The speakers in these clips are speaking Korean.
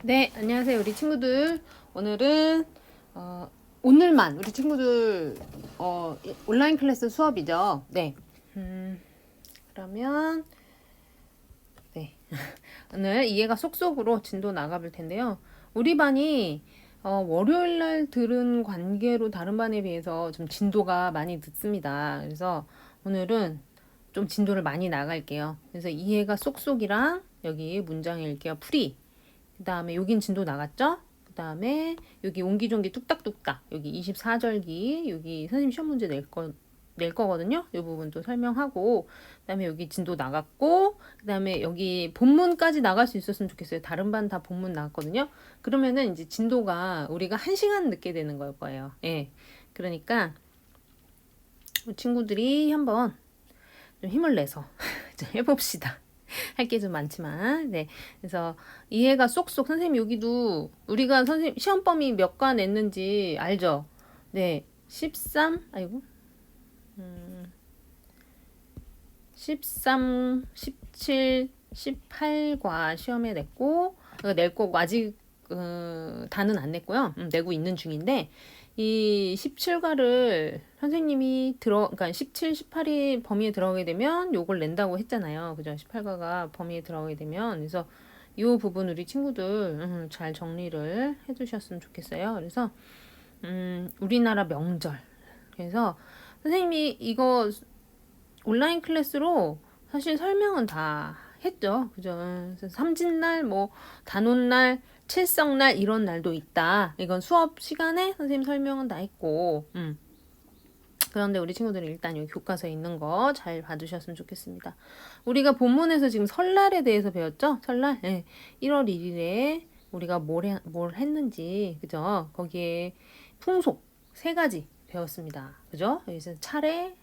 네, 안녕하세요, 우리 친구들. 오늘은 오늘만 우리 친구들 온라인 클래스 수업이죠. 네. 그러면 네. 오늘 이해가 쏙쏙으로 진도 나가볼 텐데요. 우리 반이 월요일 날 들은 관계로 다른 반에 비해서 좀 진도가 많이 늦습니다. 그래서 오늘은 좀 진도를 많이 나갈게요. 그래서 이해가 쏙쏙이랑 여기 문장 읽기와 풀이, 그 다음에 여긴 진도 나갔죠? 그 다음에 여기 옹기종기 뚝딱뚝딱, 여기 24절기, 여기 선생님 시험 문제 낼 거거든요. 이 부분도 설명하고, 그 다음에 여기 진도 나갔고, 그 다음에 여기 본문까지 나갈 수 있었으면 좋겠어요. 다른 반 다 본문 나갔거든요. 그러면은 이제 진도가 우리가 1시간 늦게 되는 걸 거예요. 예. 그러니까 친구들이 한번 좀 힘을 내서 좀 해봅시다. 할 게 좀 많지만, 네. 그래서 이해가 쏙쏙, 선생님 여기도 우리가 선생님 시험 범위 몇 과 냈는지 알죠? 네. 13, 아이고, 13, 17, 18과 시험에 냈고, 낼 거고, 아직, 다는 안 냈고요. 내고 있는 중인데, 이 17과를 선생님이 그러니까 17, 18이 범위에 들어가게 되면 요걸 낸다고 했잖아요. 그죠? 18과가 범위에 들어가게 되면. 그래서 이 부분 우리 친구들 잘 정리를 해주셨으면 좋겠어요. 그래서, 우리나라 명절. 그래서 선생님이 이거 온라인 클래스로 사실 설명은 다 했죠. 그죠? 그래서 삼진날, 뭐, 단오날, 칠성날 이런 날도 있다. 이건 수업 시간에 선생님 설명은 다 했고, 그런데 우리 친구들은 일단 여기 교과서에 있는 거 잘 봐주셨으면 좋겠습니다. 우리가 본문에서 지금 설날에 대해서 배웠죠? 설날? 네. 1월 1일에 우리가 뭘 했는지, 그죠? 거기에 풍속 3가지 배웠습니다. 그죠? 여기서 차례,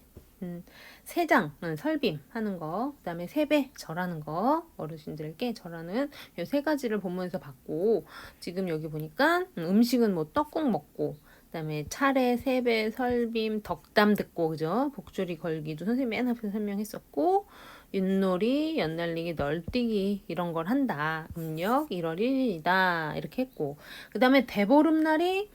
세장, 설빔 하는 거, 그 다음에 세배 절하는 거, 어르신들께 절하는 이 3가지를 본문에서 봤고, 지금 여기 보니까 음식은 뭐 떡국 먹고, 그 다음에 차례, 세배, 설빔, 덕담 듣고, 그죠? 복조리 걸기도 선생님 맨 앞에서 설명했었고, 윷놀이, 연날리기, 널뛰기 이런 걸 한다. 음력 1월 1일이다. 이렇게 했고, 그 다음에 대보름날이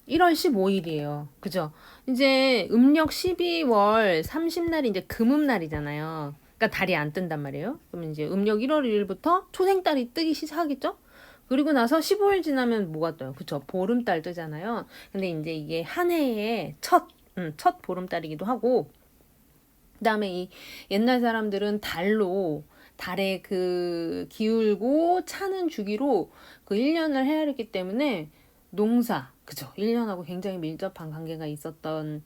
1월 15일이에요. 그죠? 이제 음력 12월 30날이 이제 금음날이잖아요. 그러니까 달이 안 뜬단 말이에요. 그러면 이제 음력 1월 1일부터 초생달이 뜨기 시작하겠죠? 그리고 나서 15일 지나면 뭐가 떠요? 그쵸? 보름달 뜨잖아요. 근데 이제 이게 한 해의 첫 보름달이기도 하고, 그 다음에 이 옛날 사람들은 달에 그 기울고 차는 주기로 그 1년을 헤아렸기 때문에 농사, 그죠? 1년하고 굉장히 밀접한 관계가 있었던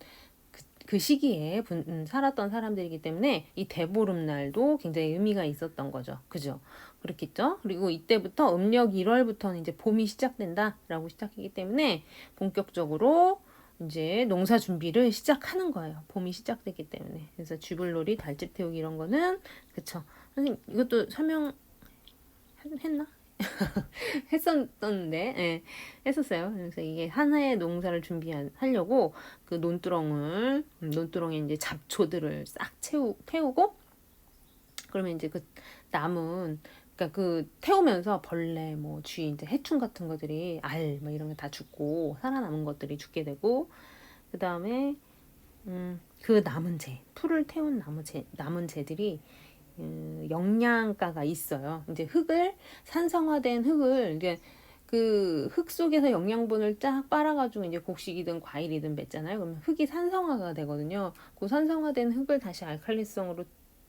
그 시기에 살았던 사람들이기 때문에 이 대보름날도 굉장히 의미가 있었던 거죠. 그죠? 그렇겠죠? 그리고 이때부터 음력 1월부터는 이제 봄이 시작된다라고 시작했기 때문에 본격적으로 이제 농사 준비를 시작하는 거예요. 봄이 시작됐기 때문에. 그래서 쥐불놀이, 달집 태우기 이런 거는 그쵸. 선생님 이것도 설명했나? 했었는데, 예, 했었어요. 그래서 이게 하나의 농사를 준비하려고 그 논두렁에 이제 잡초들을 싹 태우고, 그러면 이제 그 남은, 그러니까 그 태우면서 벌레, 뭐 쥐, 이제 해충 같은 것들이 뭐 이런 게 다 죽고 살아남은 것들이 죽게 되고, 그 다음에 그 풀을 태운 남은 재들이 영양가가 있어요. 이제 산성화된 흙을 이제 그 흙 속에서 영양분을 쫙 빨아가지고 이제 곡식이든 과일이든 맺잖아요. 그러면 흙이 산성화가 되거든요. 그 산성화된 흙을 다시 알칼리성으로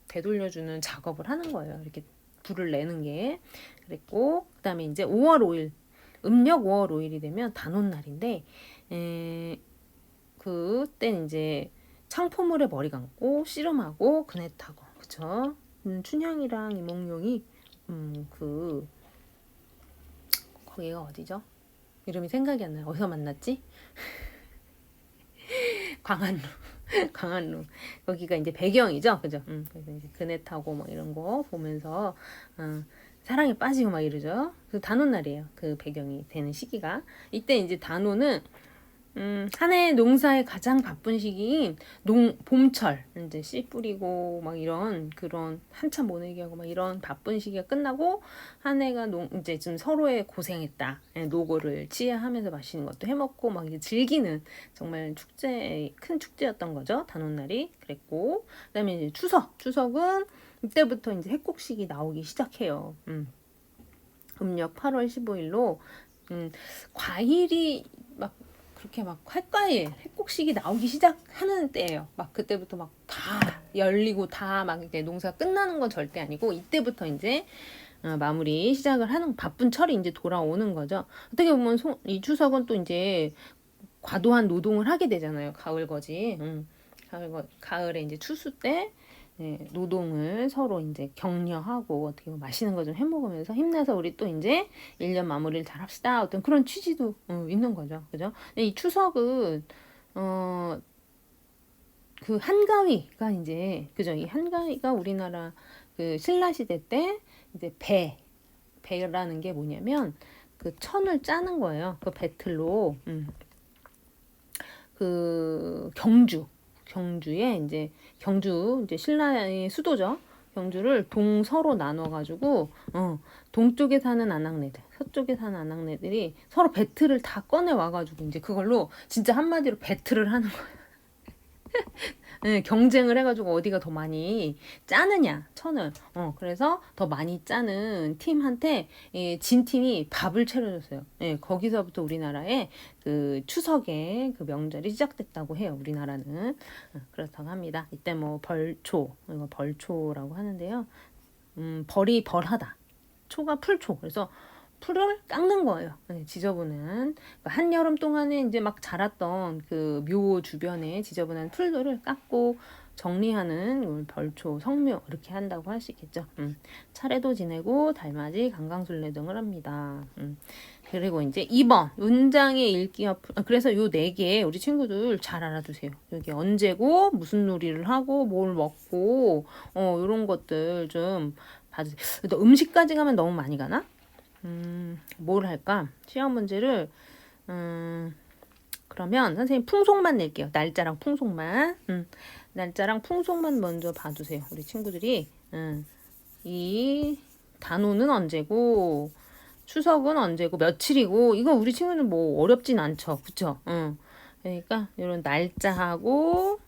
되돌려주는 작업을 하는 거예요. 이렇게 불을 내는 게 그랬고, 그다음에 이제 5월 5일 음력 5월 5일이 되면 단오날인데, 그때 이제 창포물에 머리 감고 씨름하고 그네 타고, 그쵸? 춘향이랑 이몽룡이 그 거기가 어디죠? 이름이 생각이 안 나요. 어디서 만났지? 광안루. 광안루. 거기가 이제 배경이죠. 그죠? 그래서 이제 그네 타고 막 이런 거 보면서 사랑에 빠지고 막 이러죠. 그 단오날이에요. 그 배경이 되는 시기가. 이때 이제 단오는 한 해 농사에 가장 바쁜 시기인 봄철, 이제 씨 뿌리고 막 이런 그런 한참 모내기 하고 막 이런 바쁜 시기가 끝나고 한 해가 이제 좀 서로의 고생했다. 예, 노고를 치하하면서 맛있는 것도 해먹고 막 이제 즐기는 정말 큰 축제였던 거죠. 단오날이 그랬고, 그다음에 이제 추석은 이때부터 이제 핵곡식이 나오기 시작해요. 음력 8월 15일로 과일이 막 그렇게 막 활과일, 핵곡식이 나오기 시작하는 때예요. 막 그때부터 막 다 열리고 다 막 이제 농사가 끝나는 건 절대 아니고 이때부터 이제 마무리 시작을 하는 바쁜 철이 이제 돌아오는 거죠. 어떻게 보면 이 추석은 또 이제 과도한 노동을 하게 되잖아요. 가을거지. 가을에 이제 추수 때 네, 노동을 서로 이제 격려하고 어떻게 보면 맛있는 거 좀 해먹으면서 힘내서 우리 또 이제 1년 마무리를 잘 합시다. 어떤 그런 취지도 있는 거죠. 그죠? 이 추석은 그 한가위가 이제 그죠? 이 한가위가 우리나라 그 신라 시대 때 이제 배라는 게 뭐냐면 그 천을 짜는 거예요. 그 배틀로 그 경주에 이제 경주 이제 신라의 수도죠. 경주를 동서로 나눠가지고 동쪽에 사는 아낙네들, 서쪽에 사는 아낙네들이 서로 배틀을 다 꺼내 와가지고 이제 그걸로 진짜 한마디로 배틀을 하는 거예요. 네, 경쟁을 해가지고 어디가 더 많이 짜느냐 천을 그래서 더 많이 짜는 팀한테 진 팀이 밥을 차려줬어요. 거기서부터 우리나라의 그 추석의 그 명절이 시작됐다고 해요. 우리나라는 그렇다고 합니다. 이때 뭐 이거 벌초라고 하는데요. 벌이 벌하다, 초가 풀초. 그래서 풀을 깎는 거예요. 지저분한 한여름 동안에 이제 막 자랐던 그 묘 주변에 지저분한 풀들을 깎고 정리하는 벌초, 성묘 이렇게 한다고 할 수 있겠죠. 차례도 지내고 달맞이, 강강술래 등을 합니다. 그리고 이제 2번 문장의 읽기와 그래서 요 4개 우리 친구들 잘 알아두세요. 여기 언제고 무슨 놀이를 하고 뭘 먹고 이런 것들 좀 봐주세요. 또 음식까지 가면 너무 많이 가나? 뭘 할까? 시험 문제를 그러면 선생님 풍속만 낼게요. 날짜랑 풍속만. 날짜랑 풍속만 먼저 봐주세요. 우리 친구들이 이 단오는 언제고 추석은 언제고 며칠이고 이거 우리 친구는 뭐 어렵진 않죠. 그쵸? 그러니까 이런 날짜하고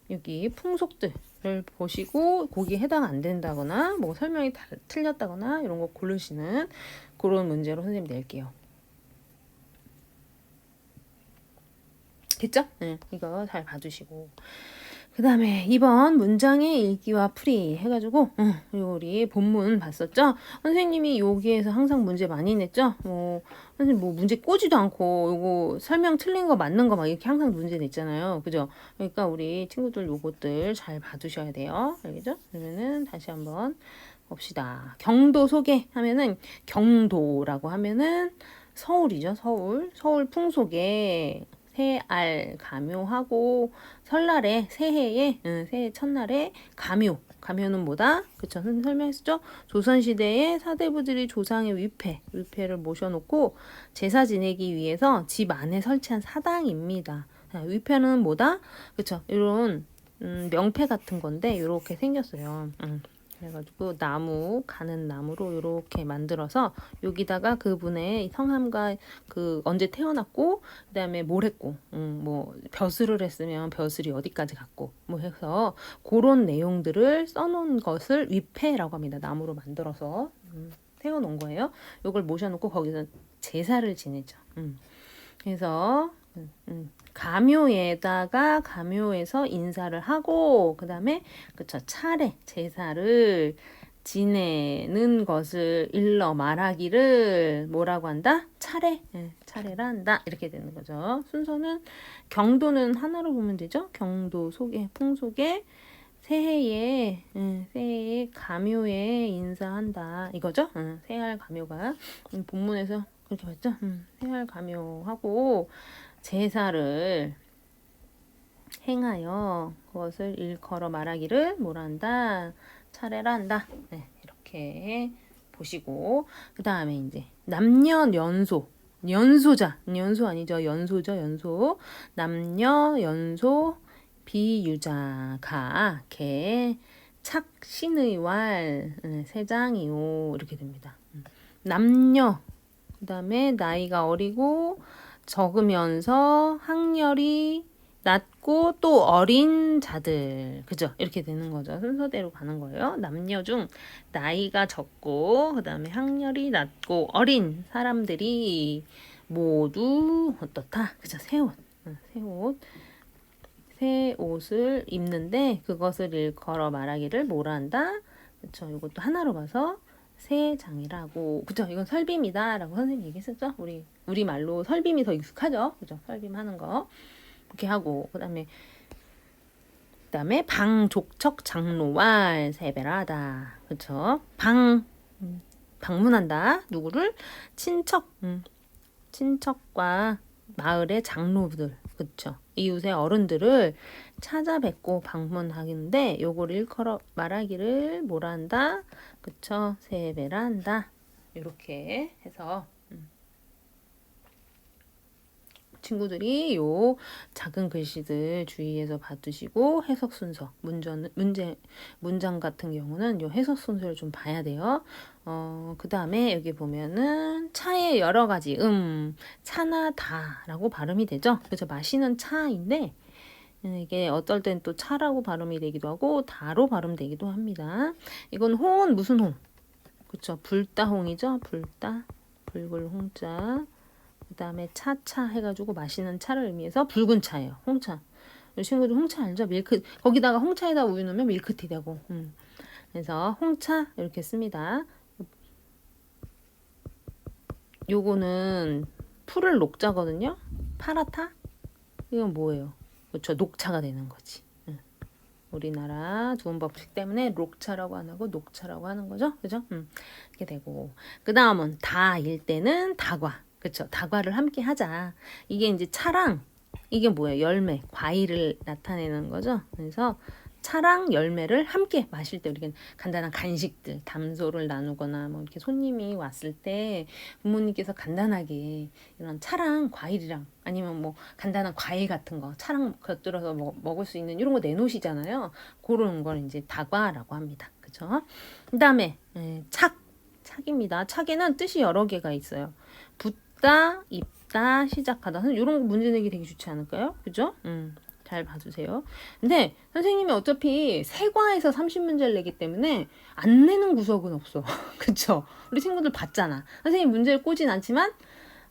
여기 풍속들 을 보시고 거기에 해당 안 된다거나 뭐 설명이 틀렸다거나 이런 거 고르시는 그런 문제로 선생님 낼게요. 됐죠? 네, 이거 잘 봐주시고 그 다음에 2번 문장의 읽기와 풀이 해가지고 우리 본문 봤었죠? 선생님이 여기에서 항상 문제 많이 냈죠? 선생님 뭐 문제 꼬지도 않고 요거 설명 틀린 거 맞는 거 막 이렇게 항상 문제 냈잖아요. 그죠? 그러니까 우리 친구들 요것들 잘 봐두셔야 돼요. 알겠죠? 그러면은 다시 한번 봅시다. 경도 소개하면은 경도라고 하면은 서울이죠. 서울 풍속에 새알 감요하고 설날에 새해 첫날에 감요는 뭐다? 그쵸? 선생님 설명했었죠? 조선시대에 사대부들이 조상의 위패를 모셔놓고 제사 지내기 위해서 집 안에 설치한 사당입니다. 위패는 뭐다? 그쵸? 이런 명패 같은 건데 이렇게 생겼어요. 그래가지고 가는 나무로 이렇게 만들어서 여기다가 그분의 성함과 그 언제 태어났고 그다음에 뭘 했고 뭐 벼슬을 했으면 벼슬이 어디까지 갔고 뭐 해서 그런 내용들을 써놓은 것을 위패라고 합니다. 나무로 만들어서 세워놓은 거예요. 이걸 모셔놓고 거기서 제사를 지내죠. 그래서 감묘에서 인사를 하고 그다음에 그쵸 차례 제사를 지내는 것을 일러 말하기를 뭐라고 한다? 차례라 한다. 이렇게 되는 거죠. 순서는 경도는 하나로 보면 되죠. 경도 소개 풍속에 새해에 감묘에 인사한다 이거죠. 새알 감묘가 본문에서 그렇게 봤죠. 새알 감묘하고 제사를 행하여 그것을 일컬어 말하기를 뭐라 한다? 차례라 한다. 네, 이렇게 보시고 그 다음에 이제 남녀연소 연소자. 연소 아니죠. 연소죠. 연소. 남녀, 연소, 비유자, 가, 개, 착, 신의 왈, 세장이요. 이렇게 됩니다. 남녀. 그 다음에 나이가 어리고 적으면서 학렬이 낮고 또 어린 자들. 그죠? 이렇게 되는 거죠. 순서대로 가는 거예요. 남녀 중 나이가 적고 그 다음에 학렬이 낮고 어린 사람들이 모두 어떻다? 그죠? 새 옷. 새 옷. 새 옷을 입는데 그것을 일컬어 말하기를 뭐라 한다? 그쵸? 이것도 하나로 봐서 세장이라고. 그죠? 이건 설빔이다 라고 선생님이 얘기했었죠? 우리 말로 설빔이 더 익숙하죠? 그죠? 설빔 하는 거. 이렇게 하고 그다음에 방족척 장로왈 세배라다. 그쵸? 방문한다. 누구를? 친척과 마을의 장로들. 그쵸? 이웃의 어른들을 찾아뵙고 방문하는데 요거를 일컬어 말하기를 뭐라 한다? 그쵸? 세배라 한다. 이렇게 해서 친구들이 요 작은 글씨들 주의해서 봐두시고 해석 순서, 문장 같은 경우는 요 해석 순서를 좀 봐야 돼요. 그 다음에 여기 보면은 차의 여러 가지 차나 다라고 발음이 되죠. 그래서 마시는 차인데 이게 어떨 땐 또 차라고 발음이 되기도 하고 다로 발음되기도 합니다. 이건 홍은 무슨 홍? 그쵸? 불다홍이죠. 불다, 붉을 홍자. 그 다음에 차차 해가지고 마시는 차를 의미해서 붉은 차예요. 홍차. 우리 친구들 홍차 알죠? 밀크. 거기다가 홍차에다 우유 넣으면 밀크티 되고. 그래서 홍차 이렇게 씁니다. 요거는 풀을 녹자거든요. 파라타? 이건 뭐예요? 그렇죠. 녹차가 되는 거지. 우리나라 두음 법칙 때문에 녹차라고 안 하고 녹차라고 하는 거죠. 그죠? 이렇게 되고. 그 다음은 다일 때는 다과. 그쵸. 다과를 함께 하자. 이게 이제 차랑, 이게 뭐예요? 열매, 과일을 나타내는 거죠. 그래서 차랑 열매를 함께 마실 때 우리가 간단한 간식들, 담소를 나누거나 뭐 이렇게 손님이 왔을 때 부모님께서 간단하게 이런 차랑 과일이랑 아니면 뭐 간단한 과일 같은 거 차랑 곁들여서 먹을 수 있는 이런 거 내놓으시잖아요. 그런 걸 이제 다과라고 합니다. 그쵸? 그 다음에 착입니다. 착에는 뜻이 여러 개가 있어요. 붙다, 입다, 시작하다. 이런 거 문제 내기 되게 좋지 않을까요? 그죠? 잘 봐주세요. 근데 선생님이 어차피 세과에서 30문제를 내기 때문에 안 내는 구석은 없어. 그쵸? 우리 친구들 봤잖아. 선생님 문제를 꼬진 않지만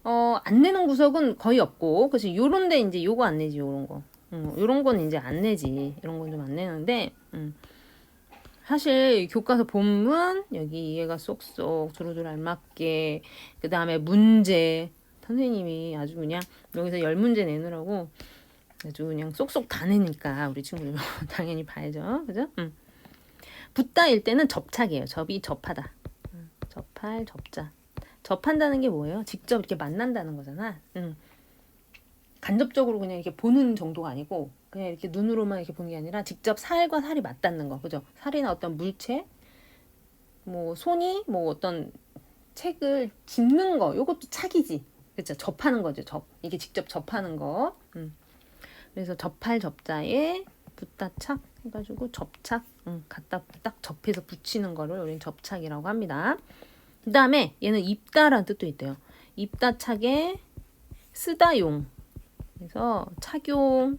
안 내는 구석은 거의 없고, 그치? 요런데 이제 요거 안 내지, 요런 거. 요런 건 이제 안 내지. 이런 건 좀 안 내는데, 사실 교과서 본문, 여기 이해가 쏙쏙 두루두루 알맞게, 그 다음에 문제, 선생님이 아주 그냥 여기서 10문제 내느라고 아주 그냥 쏙쏙 다 내니까 우리 친구들 당연히 봐야죠. 그죠? 붙다일 때는 접착이에요. 접이 접하다. 접할, 접자. 접한다는 게 뭐예요? 직접 이렇게 만난다는 거잖아. 간접적으로 그냥 이렇게 보는 정도가 아니고 그냥 이렇게 눈으로만 이렇게 보는 게 아니라 직접 살과 살이 맞닿는 거. 그죠? 살이나 어떤 물체, 뭐 손이 뭐 어떤 책을 짚는 거. 요것도 착이지. 그죠? 접하는 거죠. 이게 직접 접하는 거. 그래서 접할 접자에 붙다 착 해가지고 접착 갖다 딱 접해서 붙이는 거를 우리는 접착이라고 합니다. 그 다음에 얘는 입다라는 뜻도 있대요. 입다 착에 쓰다 용. 그래서 착용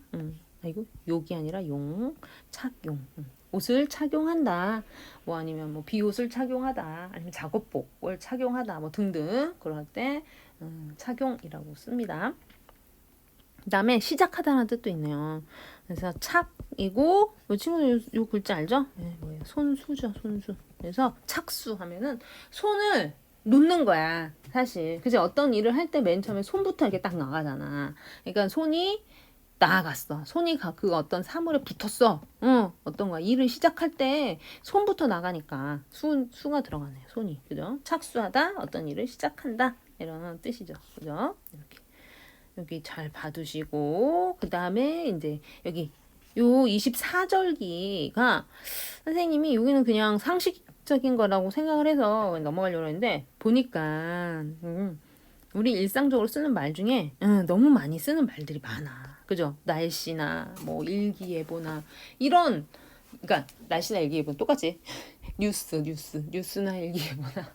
아이고 욕이 아니라 용 착용 옷을 착용한다. 뭐 아니면 뭐 비옷을 착용하다. 아니면 작업복을 착용하다. 뭐 등등 그럴 때 착용이라고 씁니다. 그 다음에 시작하다는 뜻도 있네요. 그래서 착이고 이 친구들 요 글자 알죠? 네, 뭐예요? 손수죠, 손수. 그래서 착수 하면은 손을 놓는 거야, 사실. 그치? 어떤 일을 할 때 맨 처음에 손부터 이렇게 딱 나가잖아. 그러니까 손이 나아갔어. 손이 그 어떤 사물에 붙었어. 어떤 거야. 일을 시작할 때 손부터 나가니까 수가 들어가네요. 손이. 그죠? 착수하다, 어떤 일을 시작한다. 이런 뜻이죠. 그죠? 이렇게. 여기 잘 봐두시고 그 다음에 이제 여기 요 24절기가 선생님이 여기는 그냥 상식적인 거라고 생각을 해서 넘어가려고 했는데 보니까 우리 일상적으로 쓰는 말 중에 너무 많이 쓰는 말들이 많아. 그죠? 날씨나 뭐 일기예보나 이런, 그러니까 날씨나 일기예보는 똑같지. 뉴스나 일기예보나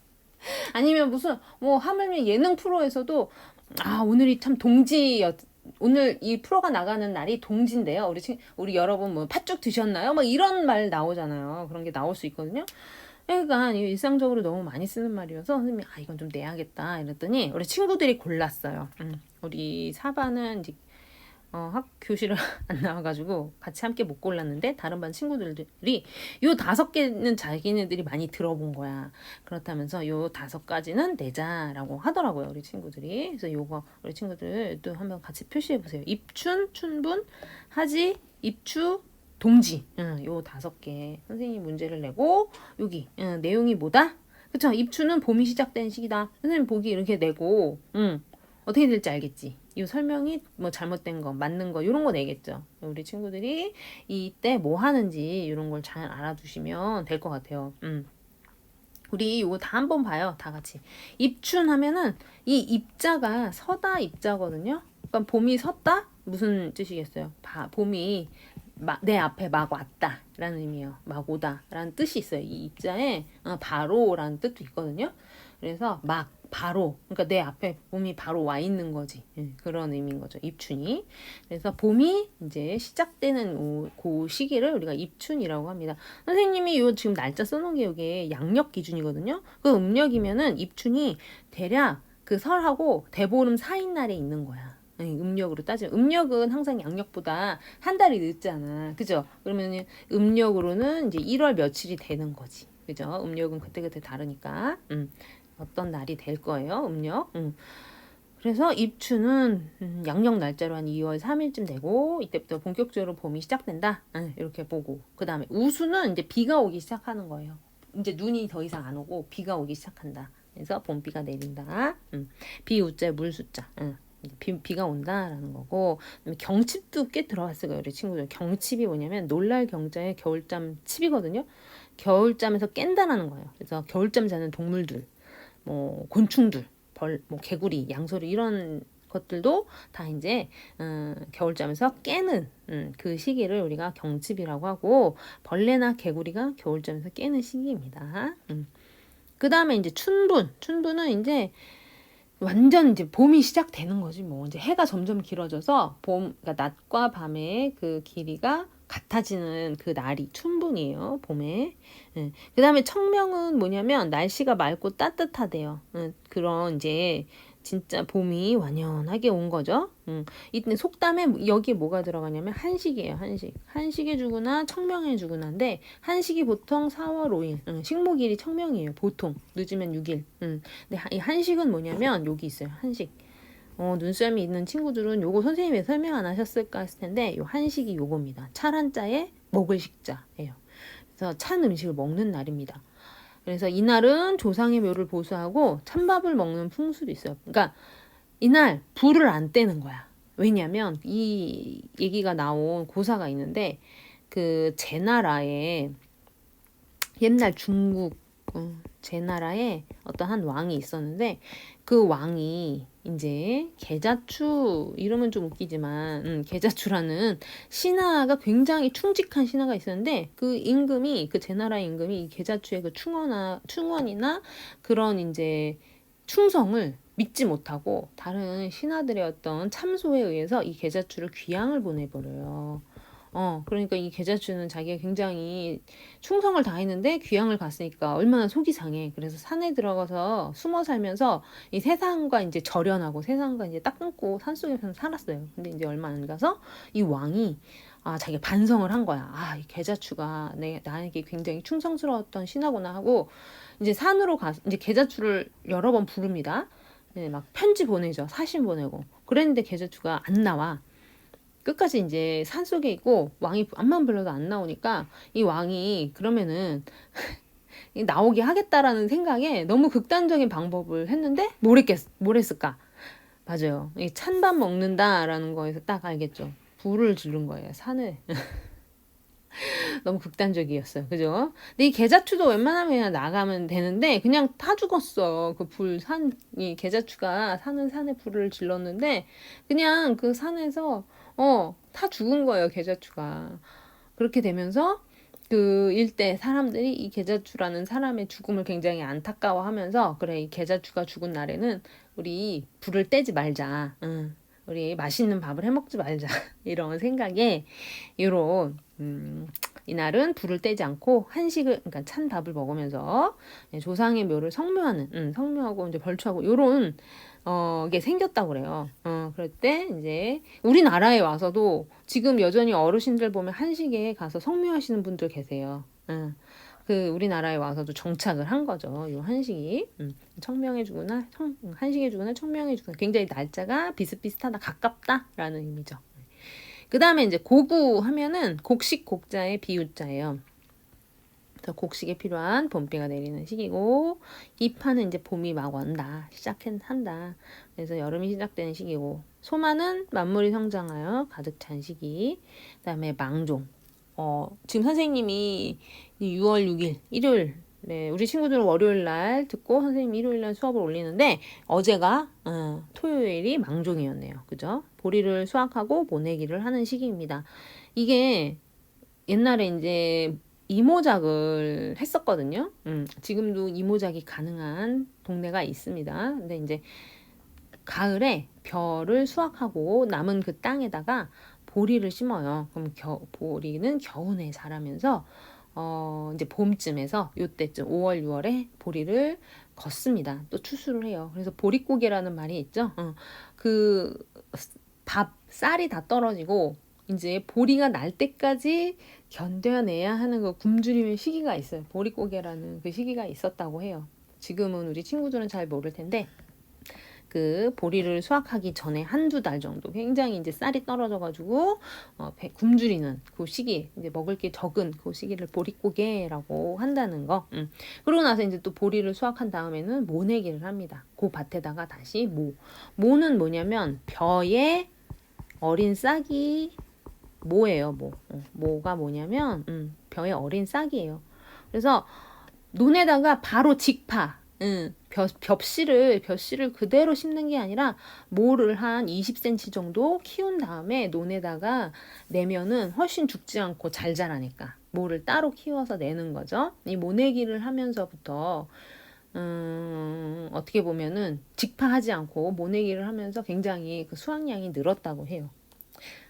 아니면 무슨 뭐 하물며 예능 프로에서도 오늘이 참 동지였 오늘 이 프로가 나가는 날이 동지인데요. 우리 여러분 뭐 팥죽 드셨나요? 막 이런 말 나오잖아요. 그런 게 나올 수 있거든요. 그러니까 일상적으로 너무 많이 쓰는 말이어서 선생님이 이건 좀 내야겠다 이랬더니 우리 친구들이 골랐어요. 우리 사반은 이제 교실을 안 나와가지고 같이 함께 못 골랐는데 다른 반 친구들이 요 5개는 자기네들이 많이 들어본 거야. 그렇다면서 요 5가지는 내자라고 하더라고요. 우리 친구들이. 그래서 요거 우리 친구들도 한번 같이 표시해 보세요. 입춘, 춘분, 하지, 입추, 동지. 요 5개 선생님이 문제를 내고 여기 내용이 뭐다? 그쵸? 입추는 봄이 시작된 시기다. 선생님 보기 이렇게 내고 어떻게 될지 알겠지? 이 설명이 뭐 잘못된 거, 맞는 거 이런 거 내겠죠. 우리 친구들이 이때 뭐 하는지 이런 걸 잘 알아두시면 될 것 같아요. 우리 이거 다 한번 봐요. 다 같이. 입춘 하면은 이 입자가 서다 입자거든요. 그러니까 봄이 섰다? 무슨 뜻이겠어요? 봄이 내 앞에 막 왔다 라는 의미예요. 막 오다 라는 뜻이 있어요. 이 입자에 바로 라는 뜻도 있거든요. 그래서 막 바로, 그러니까 내 앞에 봄이 바로 와 있는 거지. 그런 의미인 거죠. 입춘이. 그래서 봄이 이제 시작되는 그 시기를 우리가 입춘이라고 합니다. 선생님이 요 지금 날짜 써놓은 게 이게 양력 기준이거든요. 그 음력이면은 입춘이 대략 그 설하고 대보름 사이 날에 있는 거야. 음력으로 따지면 음력은 항상 양력보다 한 달이 늦잖아. 그죠? 그러면 음력으로는 이제 1월 며칠이 되는 거지. 그죠? 음력은 그때그때 다르니까. 어떤 날이 될 거예요, 음력. 그래서 입추는 양력 날짜로 한 2월 3일쯤 되고 이때부터 본격적으로 봄이 시작된다. 이렇게 보고 그 다음에 우수는 이제 비가 오기 시작하는 거예요. 이제 눈이 더 이상 안 오고 비가 오기 시작한다. 그래서 봄비가 내린다. 비우자 물수자. 비가 온다라는 거고 경칩도 꽤 들어갔을 거예요. 우리 친구들. 경칩이 뭐냐면 놀랄 경자의 겨울잠 칩이거든요. 겨울잠에서 깬다라는 거예요. 그래서 겨울잠 자는 동물들 뭐 곤충들, 뭐 개구리, 양소리 이런 것들도 다 이제 겨울잠에서 깨는 그 시기를 우리가 경칩이라고 하고 벌레나 개구리가 겨울잠에서 깨는 시기입니다. 그 다음에 이제 춘분은 이제 완전 이제 봄이 시작되는 거지 뭐 이제 해가 점점 길어져서 그러니까 낮과 밤의 그 길이가 같아지는 그 날이 춘분이에요. 봄에. 그 다음에 청명은 뭐냐면 날씨가 맑고 따뜻하대요. 그런 이제 진짜 봄이 완연하게 온 거죠. 이때 속담에 여기에 뭐가 들어가냐면 한식이에요. 한식의 주구나 청명의 주구나인데 한식이 보통 4월 5일. 식목일이 청명이에요. 보통 늦으면 6일. 근데 이 한식은 뭐냐면 여기 있어요. 한식. 눈썰미 있는 친구들은 요거 선생님이 왜 설명 안 하셨을까 했을 텐데 요 한식이 요겁니다. 찰한자에 먹을 식자예요. 그래서 찬 음식을 먹는 날입니다. 그래서 이날은 조상의 묘를 보수하고 찬밥을 먹는 풍습이 있어요. 그러니까 이날 불을 안 떼는 거야. 왜냐면 이 얘기가 나온 고사가 있는데 그 제나라에 옛날 중국 제나라에 어떤 한 왕이 있었는데 그 왕이 이제 계자추 이름은 좀 웃기지만 계자추라는 신하가 굉장히 충직한 신하가 있었는데 그 제나라 임금이 이 계자추의 그 충원이나 그런 이제 충성을 믿지 못하고 다른 신하들의 어떤 참소에 의해서 이 계자추를 귀양을 보내버려요. 그러니까 이 계자추는 자기가 굉장히 충성을 다했는데 귀양을 갔으니까 얼마나 속이 상해. 그래서 산에 들어가서 숨어 살면서 이 세상과 이제 절연하고 세상과 이제 딱 끊고 산속에서 살았어요. 근데 이제 얼마 안 가서 이 왕이 자기가 반성을 한 거야. 이 계자추가 나에게 굉장히 충성스러웠던 신하구나 하고 이제 산으로 가서 이제 계자추를 여러 번 부릅니다. 네, 막 편지 보내죠. 사신 보내고. 그랬는데 계자추가 안 나와. 끝까지 이제 산속에 있고 왕이 암만 불러도 안 나오니까 이 왕이 그러면은 나오게 하겠다라는 생각에 너무 극단적인 방법을 했는데 뭘 했을까? 맞아요. 이 찬밥 먹는다라는 거에서 딱 알겠죠. 불을 지른 거예요. 산을. 너무 극단적이었어요. 그죠? 근데 이 계자추도 웬만하면 그냥 나가면 되는데 그냥 다 죽었어. 그 이 계자추가 사는 산에 불을 질렀는데 그냥 그 산에서 다 죽은 거예요. 계자추가. 그렇게 되면서 그 일대 사람들이 이 계자추라는 사람의 죽음을 굉장히 안타까워하면서 그래 이 계자추가 죽은 날에는 우리 불을 떼지 말자. 응. 우리 맛있는 밥을 해 먹지 말자. 이런 생각에 이런 이날은 불을 떼지 않고 한식을 그러니까 찬 밥을 먹으면서 조상의 묘를 성묘하는 성묘하고 이제 벌초하고 요런 이게 생겼다고 그래요. 그럴 때 이제 우리나라에 와서도 지금 여전히 어르신들 보면 한식에 가서 성묘하시는 분들 계세요. 그 우리나라에 와서도 정착을 한 거죠. 요 한식이 청명해주거나 한식해주거나 청명해주거나 굉장히 날짜가 비슷비슷하다 가깝다라는 의미죠. 그 다음에 이제 고구 하면은 곡식 곡자의 비유자예요. 그래서 곡식에 필요한 봄비가 내리는 시기고 입하는 이제 봄이 막 온다 시작한다. 그래서 여름이 시작되는 시기고 소마는 만물이 성장하여 가득 찬 시기. 그다음에 망종. 지금 선생님이 6월 6일 일요일 네, 우리 친구들은 월요일 날 듣고 선생님 일요일 날 수업을 올리는데 어제가 토요일이 망종이었네요. 그죠? 보리를 수확하고 모내기를 하는 시기입니다. 이게 옛날에 이제 이모작을 했었거든요. 지금도 이모작이 가능한 동네가 있습니다. 근데 이제 가을에 벼를 수확하고 남은 그 땅에다가 보리를 심어요. 그럼 보리는 겨우내 자라면서 이제 봄쯤에서 요때쯤 5월, 6월에 보리를 걷습니다. 또 추수를 해요. 그래서 보릿고개라는 말이 있죠. 그 쌀이 다 떨어지고 이제 보리가 날 때까지 견뎌내야 하는 그 굶주림의 시기가 있어요. 보릿고개라는 그 시기가 있었다고 해요. 지금은 우리 친구들은 잘 모를 텐데 그 보리를 수확하기 전에 한두 달 정도 굉장히 이제 쌀이 떨어져가지고 굶주리는 그 시기 이제 먹을 게 적은 그 시기를 보릿고개라고 한다는 거. 그러고 나서 이제 또 보리를 수확한 다음에는 모내기를 합니다. 그 밭에다가 다시 모는 뭐냐면 벼에 어린 싹이 모예요. 모가 뭐냐면 벼의 어린 싹이에요. 그래서 논에다가 바로 직파 벼씨를 그대로 심는 게 아니라 모를 한 20cm 정도 키운 다음에 논에다가 내면은 훨씬 죽지 않고 잘 자라니까 모를 따로 키워서 내는 거죠. 이 모내기를 하면서부터 어떻게 보면은 직파하지 않고 모내기를 하면서 굉장히 그 수확량이 늘었다고 해요.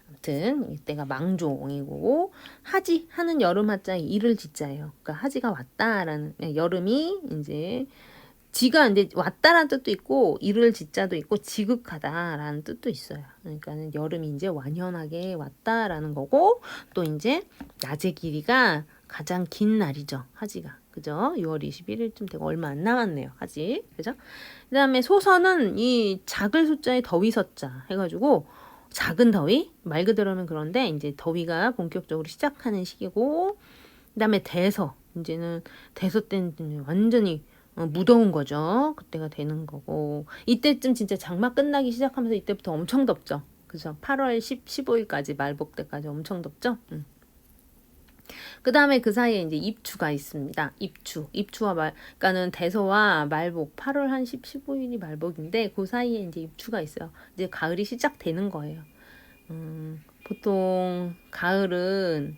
아무튼 이때가 망종이고 하지 하는 여름 하자에 이를 지자예요. 그러니까 하지가 왔다라는 여름이 이제 지가 이제 왔다라는 뜻도 있고 이를 지자도 있고 지극하다라는 뜻도 있어요. 그러니까는 여름이 이제 완연하게 왔다라는 거고 또 이제 낮의 길이가 가장 긴 날이죠. 하지가. 그죠? 6월 21일쯤 되고 얼마 안 남았네요. 하지. 그죠? 그다음에 소서는 이 작을 숫자에 더위 섰자 해가지고 작은 더위 말 그대로는 그런데 이제 더위가 본격적으로 시작하는 시기고 그다음에 대서 이제는 대서 때는 완전히 무더운 거죠. 그때가 되는 거고 이때쯤 진짜 장마 끝나기 시작하면서 이때부터 엄청 덥죠. 그죠? 8월 15일까지 말복 때까지 엄청 덥죠. 그 다음에 그 사이에 이제 입추가 있습니다. 입추와 그러니까는 대서와 말복 8월 한 15일이 말복인데 그 사이에 이제 입추가 있어요. 이제 가을이 시작되는 거예요. 보통 가을은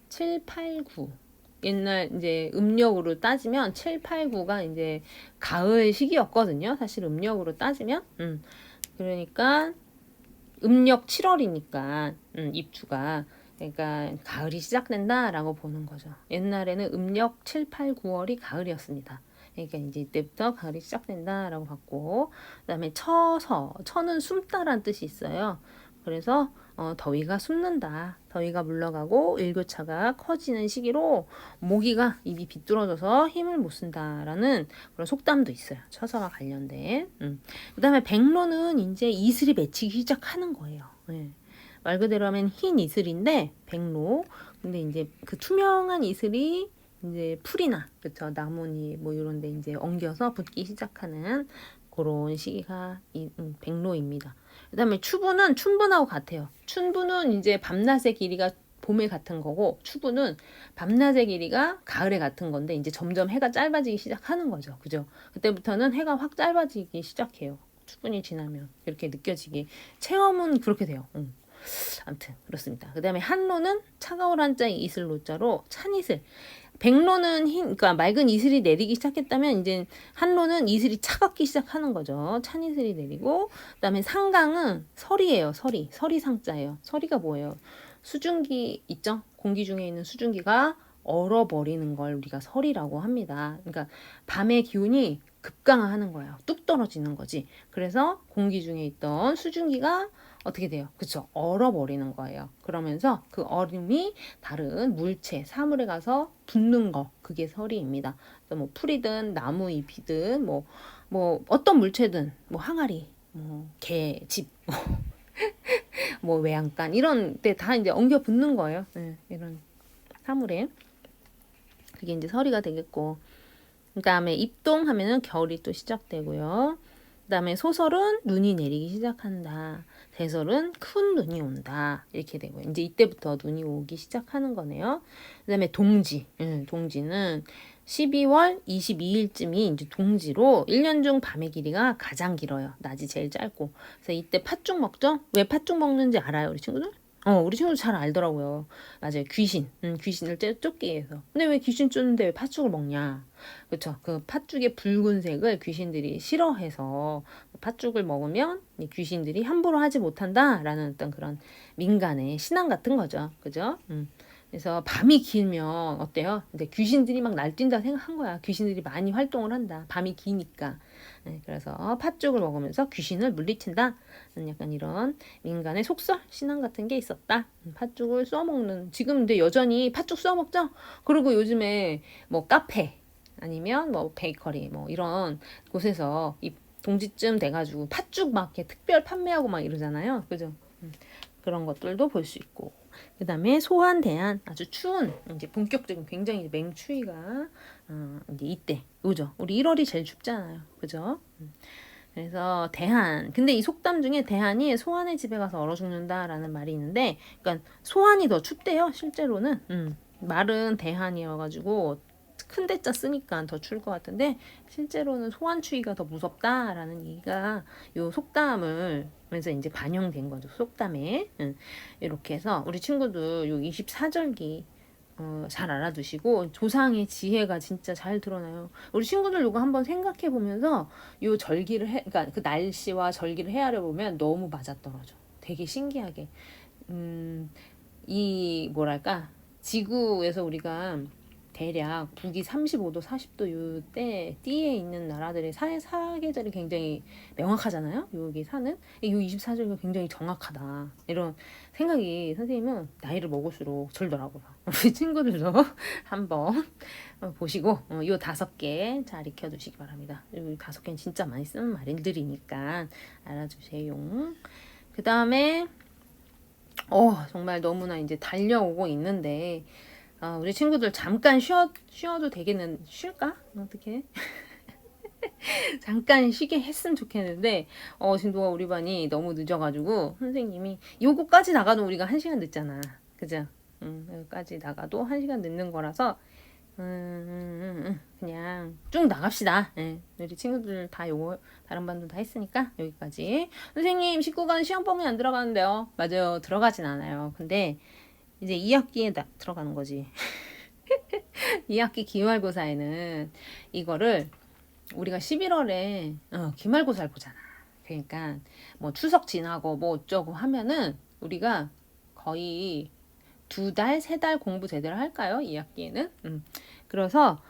7, 8, 9 옛날 이제 음력으로 따지면 7, 8, 9가 이제 가을 시기였거든요. 사실 음력으로 따지면 그러니까 음력 7월이니까 입추가 그러니까 가을이 시작된다라고 보는 거죠. 옛날에는 음력 7, 8, 9월이 가을이었습니다. 그러니까 이제 이때부터 가을이 시작된다라고 봤고 그다음에 처는 숨다라는 뜻이 있어요. 그래서 더위가 숨는다. 더위가 물러가고 일교차가 커지는 시기로 모기가 입이 비뚤어져서 힘을 못 쓴다라는 그런 속담도 있어요. 처서와 관련된. 그다음에 백로는 이제 이슬이 맺히기 시작하는 거예요. 네. 말 그대로 하면 흰 이슬인데 백로. 근데 이제 그 투명한 이슬이 이제 풀이나 그렇죠 나무니 뭐 이런데 이제 엉겨서 붙기 시작하는 그런 시기가 백로입니다. 그다음에 추부는 춘분하고 같아요. 춘분은 이제 밤낮의 길이가 봄에 같은 거고 추부는 밤낮의 길이가 가을에 같은 건데 이제 점점 해가 짧아지기 시작하는 거죠. 그죠? 그때부터는 해가 확 짧아지기 시작해요. 추분이 지나면 이렇게 느껴지게 체험은 그렇게 돼요. 아무튼 그렇습니다. 그 다음에 한로는 차가울 한자에 이슬 로자로 찬이슬. 백로는 그러니까 맑은 이슬이 내리기 시작했다면 이제 한로는 이슬이 차갑기 시작하는 거죠. 찬이슬이 내리고 그다음에 상강은 설이에요. 설이 상자예요. 설이가 뭐예요? 수증기 있죠? 공기 중에 있는 수증기가 얼어버리는 걸 우리가 설이라고 합니다. 그러니까 밤의 기온이 급강하하는 거예요. 뚝 떨어지는 거지. 그래서 공기 중에 있던 수증기가 어떻게 돼요? 그쵸? 얼어버리는 거예요. 그러면서 그 얼음이 다른 물체, 사물에 가서 붙는 거, 그게 설이입니다. 뭐 풀이든 나무 잎이든 뭐 어떤 물체든 뭐 항아리, 뭐 개, 집, 뭐 외양간 이런 데 다 이제 엉겨 붙는 거예요. 네, 이런 사물에. 그게 이제 설이가 되겠고. 그다음에 입동하면은 겨울이 또 시작되고요. 그다음에 소설은 눈이 내리기 시작한다. 대설은 큰 눈이 온다. 이렇게 되고 이제 이때부터 눈이 오기 시작하는 거네요. 그다음에 동지. 동지는 12월 22일쯤이 이제 동지로 1년 중 밤의 길이가 가장 길어요. 낮이 제일 짧고. 그래서 이때 팥죽 먹죠? 왜 팥죽 먹는지 알아요, 우리 친구들? 우리 친구들 잘 알더라고요. 맞아요. 귀신을 쫓기 위해서. 근데 왜 귀신 쫓는데 왜 팥죽을 먹냐? 그쵸. 그 팥죽의 붉은색을 귀신들이 싫어해서 팥죽을 먹으면 귀신들이 함부로 하지 못한다라는 어떤 그런 민간의 신앙 같은 거죠. 그죠? 그래서 밤이 길면 어때요? 근데 귀신들이 막 날뛴다 생각한 거야. 귀신들이 많이 활동을 한다. 밤이 기니까. 네, 그래서 팥죽을 먹으면서 귀신을 물리친다. 약간 이런 민간의 속설 신앙 같은 게 있었다. 팥죽을 써먹는 지금 근데 여전히 팥죽 써먹죠? 그리고 요즘에 뭐 카페 아니면 뭐 베이커리 뭐 이런 곳에서 이 동지쯤 돼가지고 팥죽 막 이렇게 특별 판매하고 막 이러잖아요. 그죠? 그런 것들도 볼 수 있고. 그 다음에 소환, 대한 아주 추운 이제 본격적인 굉장히 맹추위가 이제 이때 오죠. 우리 1월이 제일 춥잖아요. 그죠? 그래서 대한 근데 이 속담 중에 대한이 소환의 집에 가서 얼어 죽는다라는 말이 있는데 그러니까 소환이 더 춥대요. 실제로는 말은 대한이어가지고 큰 대자 쓰니까 더 추울 것 같은데 실제로는 소환추위가 더 무섭다라는 얘기가 요 속담을 면서 이제 반영된 거죠. 속담에 이렇게 해서 우리 친구들 요 24절기 잘 알아두시고 조상의 지혜가 진짜 잘 드러나요. 우리 친구들 요거 한번 생각해 보면서 요 절기를 그러니까 그 날씨와 절기를 헤아려 보면 너무 맞아떨어져. 되게 신기하게 이 뭐랄까 지구에서 우리가 대략 북위 35도, 40도 요때 띠에 있는 나라들의 사계절이 굉장히 명확하잖아요. 여기 사는 이 24절기가 굉장히 정확하다. 이런 생각이 선생님은 나이를 먹을수록 들더라고요. 우리 친구들도 한번 보시고 요 5개 잘 익혀두시기 바랍니다. 이 5개는 진짜 많이 쓰는 말들이니까 알아주세요. 그 다음에 정말 너무나 이제 달려오고 있는데 우리 친구들 잠깐 쉬어도 되겠는 쉴까? 어떻게? 잠깐 쉬게 했으면 좋겠는데 지금 우리 반이 너무 늦어가지고 선생님이 요거까지 나가도 우리가 1시간 늦잖아. 그죠? 여기까지 나가도 1시간 늦는 거라서 그냥 쭉 나갑시다. 우리 친구들 다 요거 다른 반도 다 했으니까 여기까지. 선생님 19간 시험범위 안 들어가는데요. 맞아요. 들어가진 않아요. 근데 이제 2학기에 들어가는 거지. 2학기 기말고사에는 이거를 우리가 11월에 기말고사를 보잖아. 그러니까 뭐 추석 지나고 뭐 어쩌고 하면은 우리가 거의 2달, 3달 공부 제대로 할까요? 2학기에는? 그래서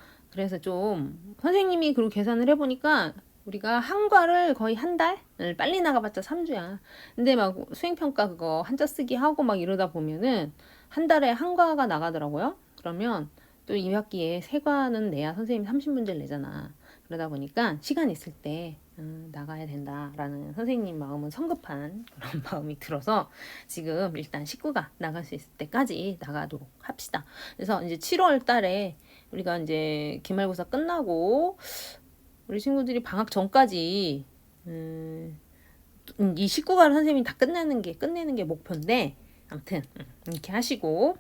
좀 선생님이 그리고 계산을 해보니까 우리가 한과를 거의 1달을 빨리 나가봤자 3주야. 근데 막 수행평가 그거 한자 쓰기 하고 막 이러다 보면은 1달에 한과가 나가더라고요. 그러면 또 2학기에 3과는 내야 선생님이 30문제를 내잖아. 그러다 보니까 시간 있을 때 나가야 된다라는 선생님 마음은 성급한 그런 마음이 들어서 지금 일단 19가 나갈 수 있을 때까지 나가도록 합시다. 그래서 이제 7월 달에 우리가 이제 기말고사 끝나고 우리 친구들이 방학 전까지 이 19가를 선생님이 다 끝내는 게 목표인데 아무튼 이렇게 하시고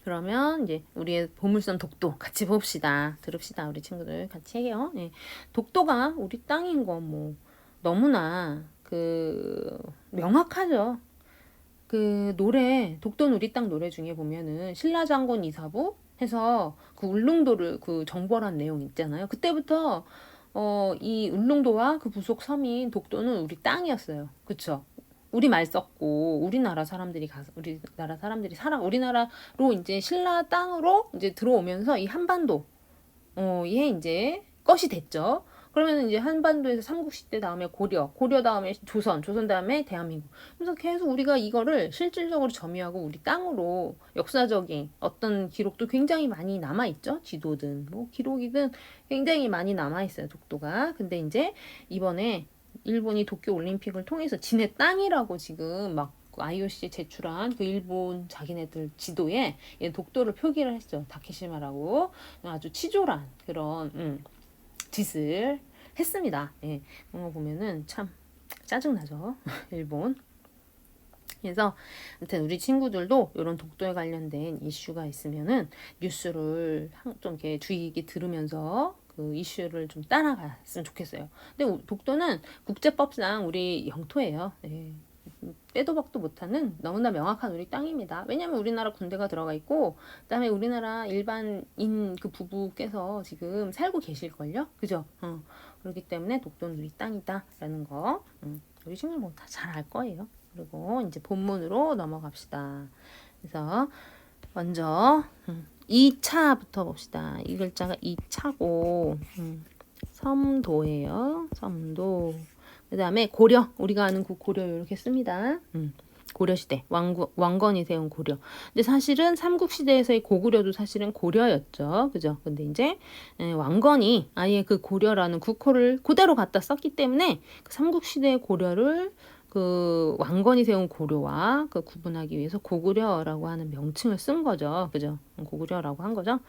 그러면 이제 우리의 보물섬 독도 같이 봅시다. 들읍시다. 우리 친구들 같이 해요. 예. 독도가 우리 땅인 거 뭐 너무나 명확하죠. 노래 독도는 우리 땅 노래 중에 보면은 신라장군 이사부 해서 울릉도를 정벌한 내용 있잖아요. 그때부터 이 울릉도와 그 부속 섬인 독도는 우리 땅이었어요. 그쵸? 우리 말 썼고 우리나라 사람들이 우리나라로 이제 신라 땅으로 이제 들어오면서 이 한반도 예 이제 것이 됐죠. 그러면 이제 한반도에서 삼국시대 다음에 고려 다음에 조선 다음에 대한민국. 그래서 계속 우리가 이거를 실질적으로 점유하고 우리 땅으로 역사적인 어떤 기록도 굉장히 많이 남아 있죠. 지도든 뭐 기록이든 굉장히 많이 남아 있어요. 독도가. 근데 이제 이번에 일본이 도쿄 올림픽을 통해서 지네 땅이라고 지금 막 IOC에 제출한 일본 자기네들 지도에 독도를 표기를 했죠. 다케시마라고 아주 치졸한 그런 짓을 했습니다. 예. 그런 거 보면은 참 짜증나죠. 일본. 그래서 아무튼 우리 친구들도 이런 독도에 관련된 이슈가 있으면은 뉴스를 좀 이렇게 주의 깊게 들으면서 그 이슈를 좀 따라갔으면 좋겠어요. 근데 독도는 국제법상 우리 영토예요. 예. 빼도 박도 못하는 너무나 명확한 우리 땅입니다. 왜냐하면 우리나라 군대가 들어가 있고 그다음에 우리나라 일반인 그 부부께서 지금 살고 계실걸요? 그죠? 그렇기 때문에 독도는 우리 땅이다라는 거 우리 친구들 뭐 다 잘 알 거예요. 그리고 이제 본문으로 넘어갑시다. 그래서 먼저 2차부터 봅시다. 이 글자가 2차고 섬도예요. 섬도. 그 다음에 고려. 우리가 아는 그 고려 이렇게 씁니다. 고려시대. 왕건이 세운 고려. 근데 사실은 삼국시대에서의 고구려도 사실은 고려였죠. 그죠? 근데 이제 왕건이 아예 그 고려라는 국호를 그대로 갖다 썼기 때문에 그 삼국시대의 고려를 그 왕건이 세운 고려와 그 구분하기 위해서 고구려라고 하는 명칭을 쓴 거죠. 그죠? 고구려라고 한 거죠.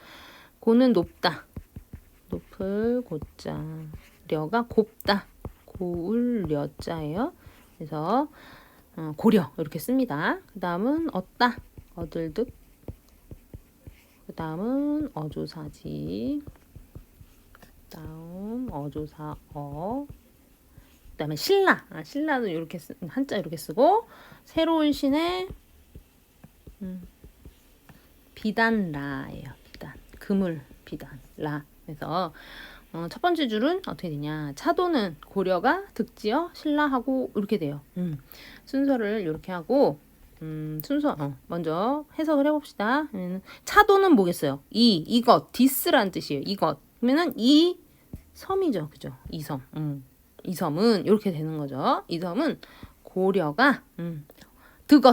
고는 높다. 높을 고자. 려가 곱다. 고울 려자예요. 그래서 고려 이렇게 씁니다. 그 다음은 얻다. 얻을득. 그 다음은 어조사지. 다음 어조사어. 그 다음에 신라. 신라는 이렇게 한자 이렇게 쓰고 새로운 신의 비단라예요. 비단. 그물 비단 라. 그래서 첫 번째 줄은 어떻게 되냐. 차도는 고려가 득지어 신라하고 이렇게 돼요. 순서를 이렇게 하고 먼저 해석을 해봅시다. 차도는 뭐겠어요? 이것 디스란 뜻이에요. 이것 그러면은 이 섬이죠. 그죠? 이 섬. 이 섬은 이렇게 되는 거죠. 이 섬은 고려가 득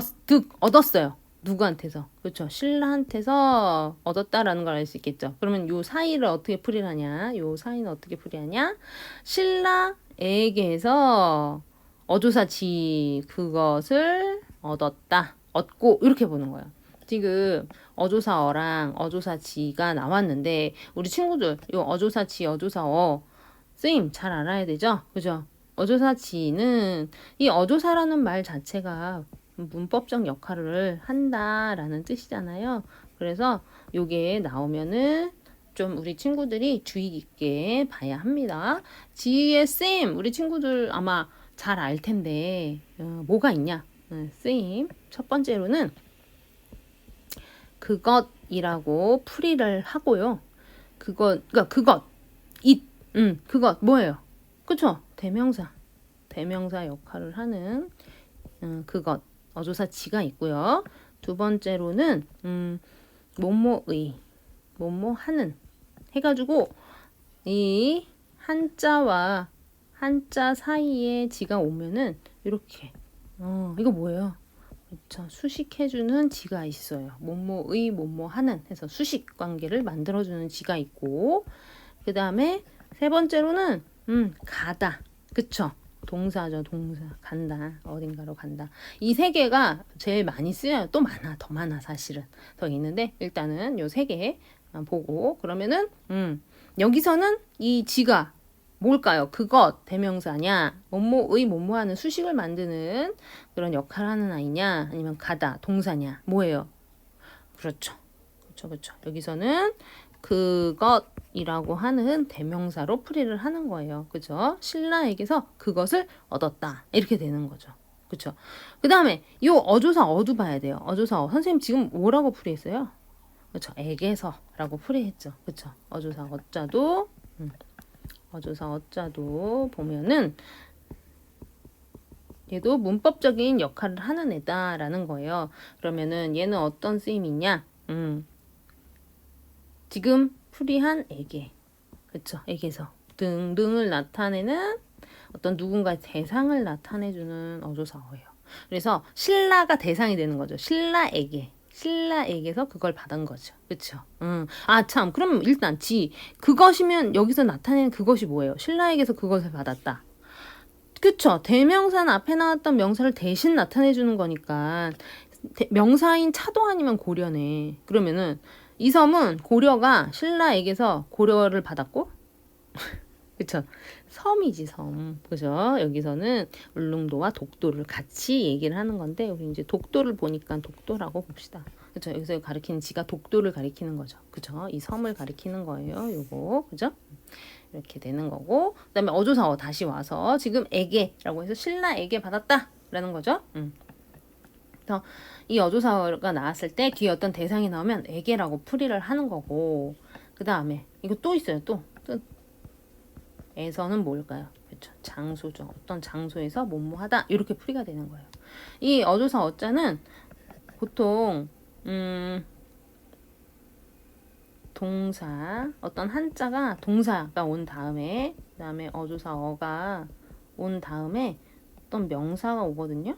얻었어요. 누구한테서? 그렇죠. 신라한테서 얻었다라는 걸 알 수 있겠죠. 그러면 요 사이를 어떻게 풀이하냐? 요 사이는 어떻게 풀이하냐? 신라에게서 어조사지 그것을 얻고 이렇게 보는 거예요. 지금 어조사어랑 어조사지가 나왔는데 우리 친구들 요 어조사지 어조사어 쓰임 잘 알아야 되죠? 그죠? 어조사지는 이 어조사라는 말 자체가 문법적 역할을 한다라는 뜻이잖아요. 그래서 요게 나오면은 좀 우리 친구들이 주의 깊게 봐야 합니다. 지의 쓰임 우리 친구들 아마 잘 알 텐데 뭐가 있냐? 쓰임 첫 번째로는 그것이라고 풀이를 하고요. 그것 그것 뭐예요? 그쵸? 대명사 역할을 하는 그것 어조사지가 있고요. 두 번째로는 뭐뭐의 뭐뭐하는 해가지고 이 한자와 한자 사이에 지가 오면은 이렇게 이거 뭐예요? 그렇죠. 수식해주는 지가 있어요. 뭐뭐의 뭐뭐하는 해서 수식 관계를 만들어주는 지가 있고 그 다음에 세 번째로는 가다. 그쵸? 동사죠. 동사. 간다. 어딘가로 간다. 이 세 개가 제일 많이 쓰여요. 또 많아. 더 많아 사실은. 더 있는데 일단은 요 세 개 보고 그러면은 여기서는 이 지가 뭘까요? 그것 대명사냐? 뭐뭐의 뭐뭐하는 수식을 만드는 그런 역할을 하는 아이냐? 아니면 가다 동사냐? 뭐예요? 그렇죠. 그렇죠. 여기서는 그것이라고 하는 대명사로 풀이를 하는 거예요. 그죠? 신라에게서 그것을 얻었다. 이렇게 되는 거죠. 그쵸? 그 다음에 이 어조사 어도 봐야 돼요. 어조사 선생님 지금 뭐라고 풀이했어요? 그쵸? 에게서라고 풀이했죠. 그쵸? 어조사 어자도 어조사 어자도 보면은 얘도 문법적인 역할을 하는 애다라는 거예요. 그러면은 얘는 어떤 쓰임이냐? 지금 풀이한 에게, 그쵸? 에게서 등등을 나타내는 어떤 누군가의 대상을 나타내주는 어조사어예요. 그래서 신라가 대상이 되는 거죠. 신라에게서 그걸 받은 거죠. 그쵸? 아, 참. 그럼 일단 그것이면 여기서 나타내는 그것이 뭐예요? 신라에게서 그것을 받았다. 그쵸? 대명사는 앞에 나왔던 명사를 대신 나타내주는 거니까 명사인 차도 아니면 고려네. 그러면은 이 섬은 고려가 신라에게서 고려를 받았고 그쵸? 섬이지 섬. 그죠? 여기서는 울릉도와 독도를 같이 얘기를 하는 건데 우리 이제 독도를 보니까 독도라고 봅시다. 그쵸? 여기서 가리키는 지가 독도를 가리키는 거죠. 그쵸? 이 섬을 가리키는 거예요. 요거. 그죠? 이렇게 되는 거고 그다음에 어조사어 다시 와서 지금 에게라고 해서 신라에게 받았다 라는 거죠. 그래서 이 어조사어가 나왔을 때 뒤에 어떤 대상이 나오면 에게라고 풀이를 하는 거고 그 다음에 이거 또 있어요. 또 에서는 뭘까요? 그렇죠. 장소죠. 어떤 장소에서 뭐뭐하다 이렇게 풀이가 되는 거예요. 이 어조사 어자는 보통 동사 어떤 한자가 동사가 온 다음에 그다음에 어조사 어가 온 다음에 어떤 명사가 오거든요.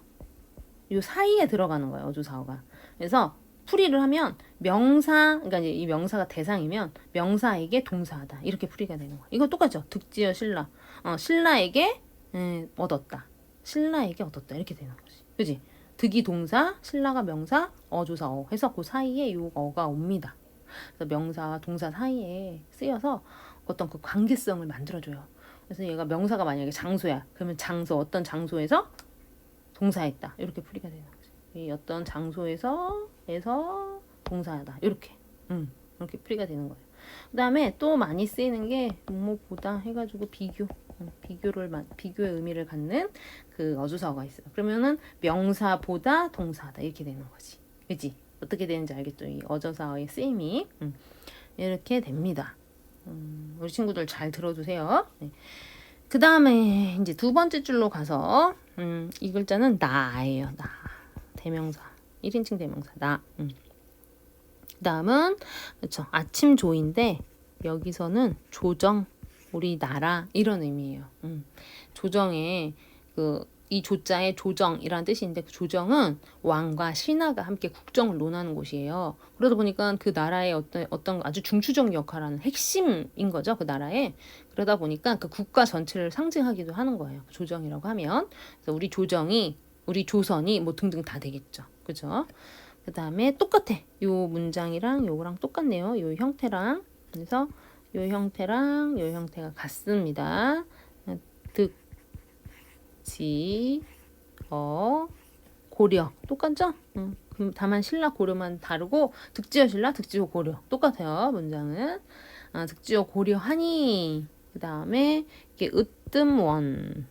이 사이에 들어가는 거예요. 어조사어가. 그래서 풀이를 하면 명사, 그러니까 이제 이 명사가 대상이면 명사에게 동사하다 이렇게 풀이가 되는 거예요. 이거 똑같죠. 득지어 신라. 신라에게 얻었다. 신라에게 얻었다 이렇게 되는 거지. 그지? 득이 동사, 신라가 명사, 어조사어 해서 그 사이에 요 어가 옵니다. 그래서 명사와 동사 사이에 쓰여서 어떤 그 관계성을 만들어줘요. 그래서 얘가 명사가 만약에 장소야. 그러면 장소 어떤 장소에서 동사했다 이렇게 풀이가 되는 거지. 이 어떤 장소에서 동사하다 이렇게 이렇게 풀이가 되는 거예요. 그 다음에 또 많이 쓰이는 게 뭐보다 해가지고 비교의 의미를 갖는 그 어조사어가 있어요. 그러면은 명사보다 동사하다 이렇게 되는 거지. 그지? 어떻게 되는지 알겠죠? 이 어조사어의 쓰임이 이렇게 됩니다. 우리 친구들 잘 들어주세요. 네. 그 다음에 이제 두 번째 줄로 가서 이 글자는 나예요. 나. 대명사. 1인칭 대명사. 나. 그 다음은 그쵸. 아침조인데 여기서는 조정, 우리나라 이런 의미예요. 조정에 이 조자에 조정이라는 뜻이 있는데 그 조정은 왕과 신하가 함께 국정을 논하는 곳이에요. 그러다 보니까 그 나라의 어떤 아주 중추적 역할하는 핵심인 거죠. 그 나라에. 그러다 보니까 그 국가 전체를 상징하기도 하는 거예요. 조정이라고 하면. 그래서 우리 조선이 뭐 등등 다 되겠죠. 그죠? 그 다음에 똑같아. 요 문장이랑 요거랑 똑같네요. 요 형태랑. 그래서 요 형태랑 요 형태가 같습니다. 고려 똑같죠? 다만 신라 고려만 다르고 득지어 신라 득지어 고려 똑같아요. 문장은 득지어 고려하니 그 다음에 이게 으뜸원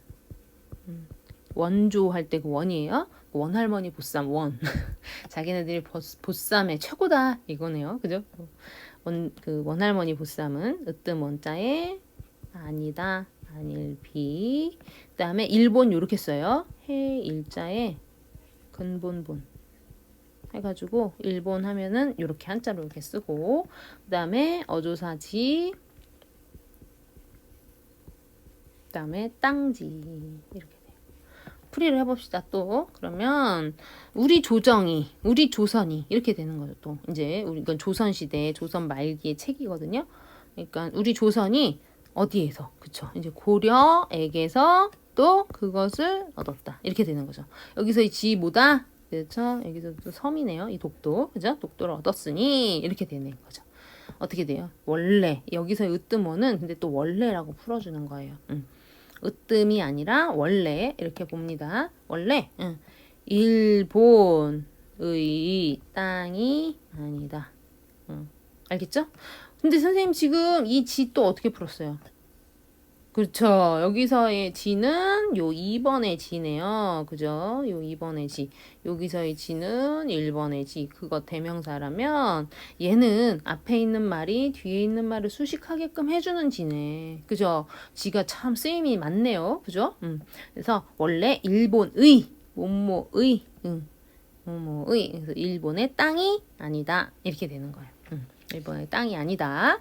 원조 할 때 그 원이에요. 원할머니 보쌈 원 자기네들이 보쌈에 최고다 이거네요. 그죠? 그 원할머니 보쌈은 으뜸 원자에 아니다 아닐비 그 다음에 일본 요렇게 써요. 해 일자에 근본본 해가지고 일본 하면은 요렇게 한자로 이렇게 쓰고 그 다음에 어조사지 그 다음에 땅지 이렇게 돼요. 풀이를 해봅시다. 또 그러면 우리 조정이 우리 조선이 이렇게 되는 거죠. 또 이제 이건 조선시대 조선 말기의 책이거든요. 그러니까 우리 조선이 어디에서 그쵸 이제 고려에게서 또 그것을 얻었다 이렇게 되는 거죠. 여기서 이 지 뭐다 그렇죠. 여기서 또 섬이네요. 이 독도 그죠? 독도를 얻었으니 이렇게 되는 거죠. 어떻게 돼요? 원래. 여기서 으뜸어는 근데 또 원래라고 풀어주는 거예요. 으뜸이 아니라 원래 이렇게 봅니다. 원래 일본의 땅이 아니다. 알겠죠? 근데 선생님 지금 이 지 또 어떻게 풀었어요? 그렇죠. 여기서의 지는 요 2번의 지네요. 그죠? 요 2번의 지. 여기서의 지는 1번의 지. 그거 대명사라면 얘는 앞에 있는 말이 뒤에 있는 말을 수식하게끔 해주는 지네. 그죠? 지가 참 쓰임이 많네요. 그죠? 그래서 원래 일본의 뭐뭐의 뭐뭐의 그래서 일본의 땅이 아니다. 이렇게 되는 거예요. 일본의 땅이 아니다.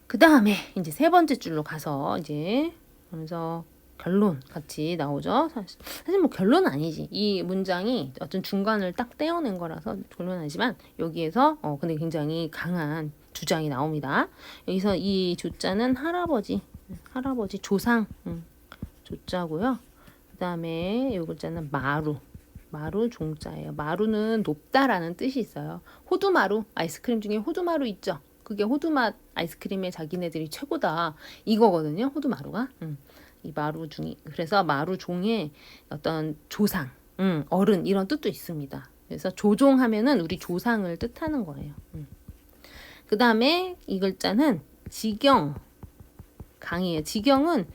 그 다음에 이제 세 번째 줄로 가서 이제 그러면서 결론 같이 나오죠. 사실 뭐 결론은 아니지. 이 문장이 어떤 중간을 딱 떼어낸 거라서 결론은 아니지만 여기에서 근데 굉장히 강한 주장이 나옵니다. 여기서 이 조자는 할아버지 조상 조자고요. 그 다음에 이 글자는 마루 종자예요. 마루는 높다라는 뜻이 있어요. 호두마루 아이스크림 중에 호두마루 있죠. 그게 호두맛 아이스크림에 자기네들이 최고다 이거거든요. 호두마루가. 이 마루 중이 그래서 마루 종의 어떤 조상, 어른 이런 뜻도 있습니다. 그래서 조종하면은 우리 조상을 뜻하는 거예요. 그 다음에 이 글자는 지경 강이에요. 지경은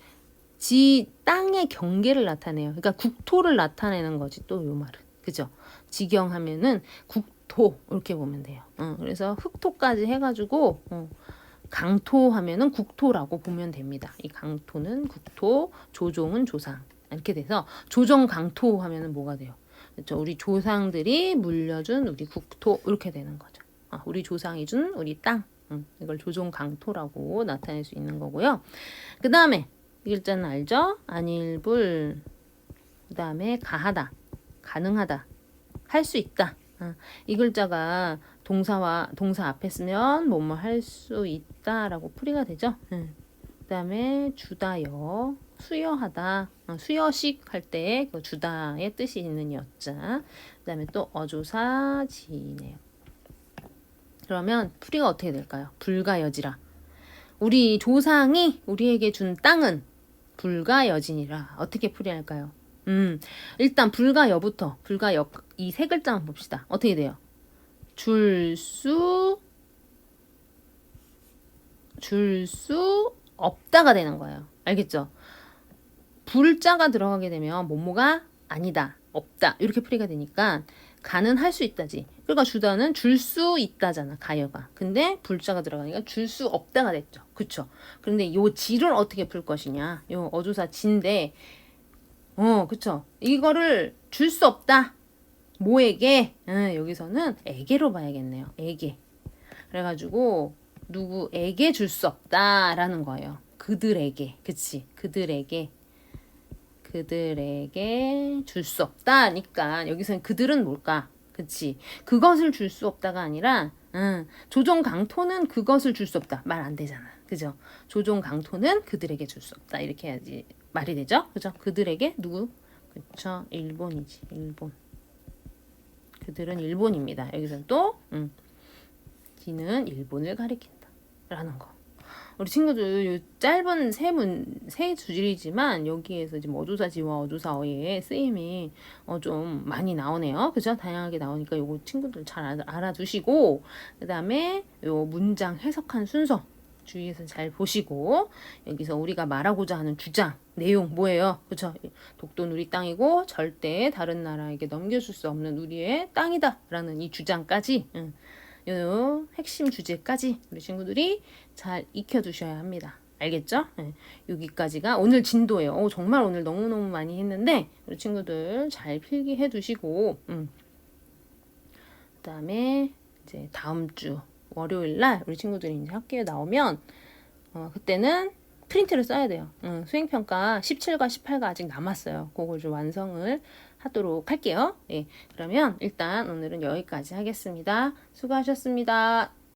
지 땅의 경계를 나타내요. 그러니까 국토를 나타내는 거지 또 요 말은. 그죠? 지경하면은 국토 이렇게 보면 돼요. 그래서 흑토까지 해가지고 강토 하면은 국토라고 보면 됩니다. 이 강토는 국토, 조종은 조상 이렇게 돼서 조정 강토 하면은 뭐가 돼요? 그렇죠? 우리 조상들이 물려준 우리 국토 이렇게 되는 거죠. 우리 조상이 준 우리 땅 이걸 조종 강토라고 나타낼 수 있는 거고요. 그 다음에 이 글자는 알죠? 안일불. 그 다음에 가하다, 가능하다, 할 수 있다. 이 글자가 동사 앞에 쓰면 뭐뭐 할 수 있다라고 풀이가 되죠. 그 다음에 주다여, 수여하다, 수여식 할 때 그 주다의 뜻이 있는 여자. 그 다음에 또 어조사지네요. 그러면 풀이가 어떻게 될까요? 불가여지라. 우리 조상이 우리에게 준 땅은 불가여진이라. 어떻게 풀이할까요? 일단 불가여부터 불가여 이 세 글자만 봅시다. 어떻게 돼요? 줄 수 없다가 되는 거예요. 알겠죠? 불자가 들어가게 되면 뭐뭐가 아니다, 없다 이렇게 풀이가 되니까 가는 할 수 있다지. 그러니까 주다는 줄 수 있다잖아, 가여가. 근데 불자가 들어가니까 줄 수 없다가 됐죠. 그쵸? 그런데 요 지를 어떻게 풀 것이냐. 요 어조사 지인데 그쵸? 이거를 줄 수 없다. 뭐에게? 여기서는 에게로 봐야겠네요. 에게. 그래가지고 누구에게 줄 수 없다라는 거예요. 그들에게. 그치? 그들에게 줄 수 없다니까 여기서는 그들은 뭘까? 그치? 그것을 줄 수 없다가 아니라 조종 강토는 그것을 줄 수 없다. 말 안 되잖아. 그죠? 조종 강토는 그들에게 줄 수 없다. 이렇게 해야지 말이 되죠? 그죠? 그들에게 누구? 그쵸? 일본이지. 일본. 그들은 일본입니다. 여기서는 또 지는 일본을 가리킨다. 라는 거. 우리 친구들 요 짧은 세 줄이지만 여기에서 지금 어조사지와 어조사어의 쓰임이 좀 많이 나오네요. 그죠? 다양하게 나오니까 요거 친구들 잘 알아두시고 그 다음에 요 문장 해석한 순서 주의해서 잘 보시고 여기서 우리가 말하고자 하는 주장 내용 뭐예요? 그쵸? 독도는 우리 땅이고 절대 다른 나라에게 넘겨줄 수 없는 우리의 땅이다 라는 이 주장까지 요 핵심 주제까지 우리 친구들이 잘 익혀두셔야 합니다. 알겠죠? 여기까지가 오늘 진도예요. 정말 오늘 너무너무 많이 했는데 우리 친구들 잘 필기해 두시고 그 다음에 이제 다음 주 월요일 날 우리 친구들이 이제 학교에 나오면 그때는 프린트를 써야 돼요. 수행평가 17과 18가 아직 남았어요. 그걸 좀 완성을 하도록 할게요. 네, 그러면 일단 오늘은 여기까지 하겠습니다. 수고하셨습니다.